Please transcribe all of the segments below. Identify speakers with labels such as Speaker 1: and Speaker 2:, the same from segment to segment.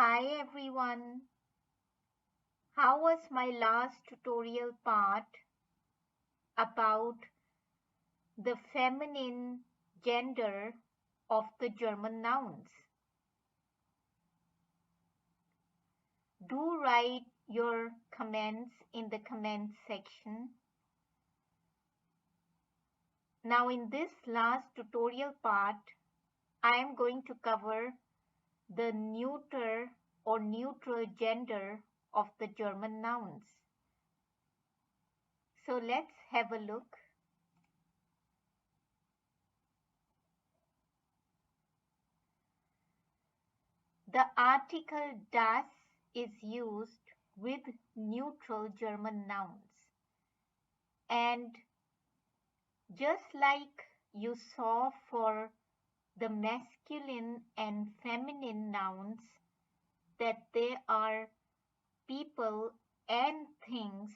Speaker 1: Hi everyone. How was my last tutorial part about the feminine gender of the German nouns? Do write your comments in the comments section. Now in this last tutorial part, I am going to cover the neuter or neutral gender of the German nouns. So let's have a look. The article das is used with neutral German nouns. And just like you saw for the masculine and feminine nouns, that there are people and things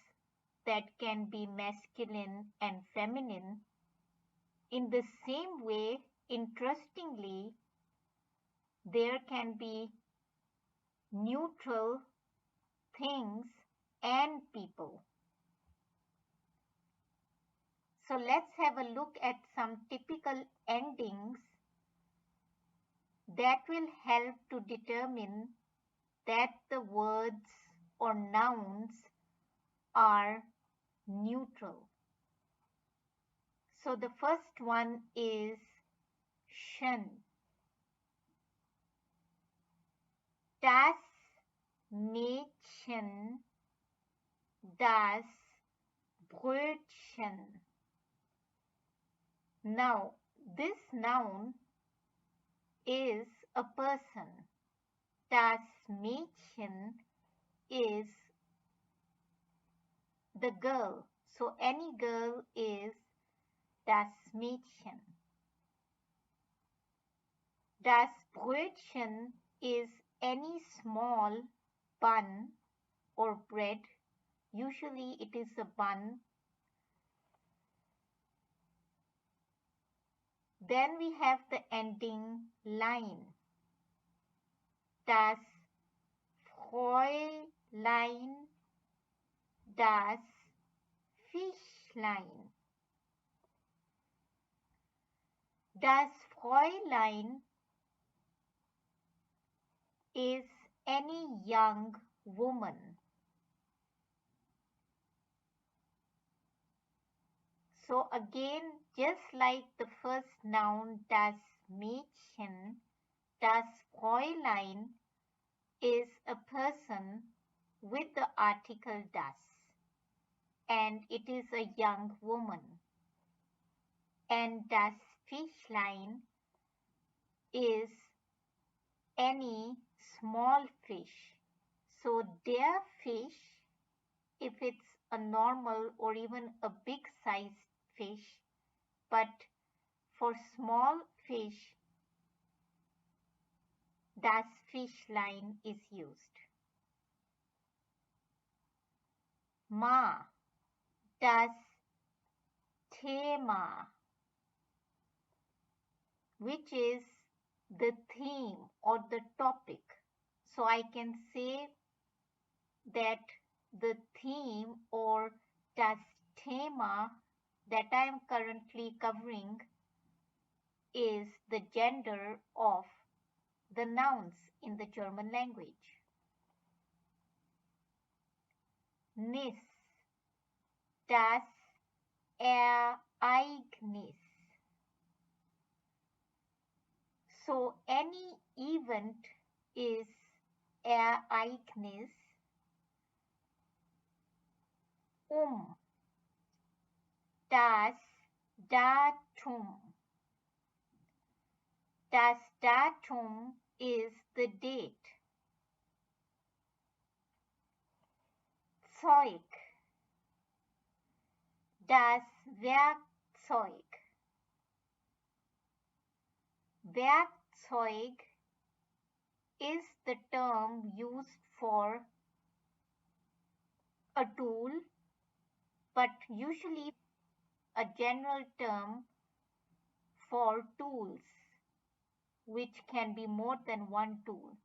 Speaker 1: that can be masculine and feminine, in the same way, interestingly, there can be neutral things and people. So let's have a look at some typical endings that will help to determine that the words or nouns are neutral. So the first one is schön. Das Mädchen, das Brötchen. Now, this noun is a person. Das Mädchen is the girl. So any girl is das Mädchen. Das Brötchen is any small bun or bread. Usually it is a bun. Then we have the ending line. Das Fräulein, das Fischlein. Das Fräulein is any young woman. So again, just like the first noun, das Mädchen, das Fräulein is a person with the article das, and it is a young woman. And das Fischlein is any small fish. So der fish, if it's a normal or even a big sized fish, but for small fish, das Fischlein is used. Das Thema, which is the theme or the topic. So I can say that the theme or das Thema that I am currently covering is the gender of the nouns in the German language. Nis, das Ereignis. So any event is Ereignis. Das Datum. Das Datum is the date. Zeug. Das Werkzeug. Werkzeug is the term used for a tool, but usually a general term for tools, which can be more than one tool.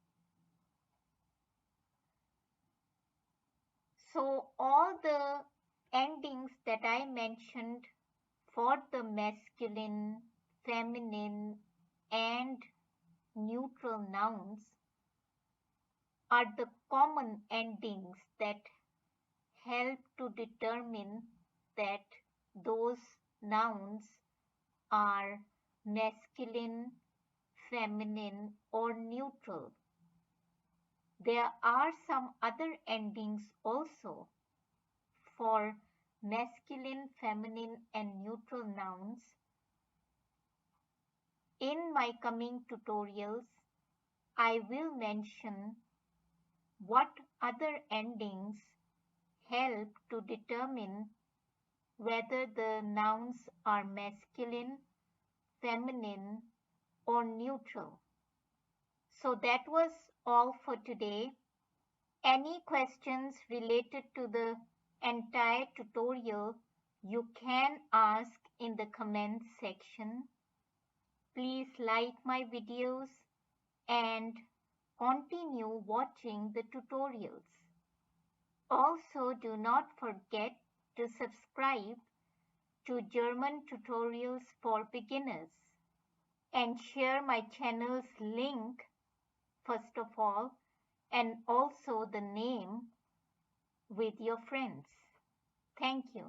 Speaker 1: So all the endings that I mentioned for the masculine, feminine, and neutral nouns are the common endings that help to determine that those nouns are masculine, feminine, or neutral. There are some other endings also for masculine, feminine, and neutral nouns. In my coming tutorials, I will mention what other endings help to determine whether the nouns are masculine, feminine, or neutral. So that was all for today. Any questions related to the entire tutorial, you can ask in the comments section. Please like my videos and continue watching the tutorials. Also, do not forget to subscribe to German Tutorials for Beginners and share my channel's link first of all, and also the name with your friends. Thank you.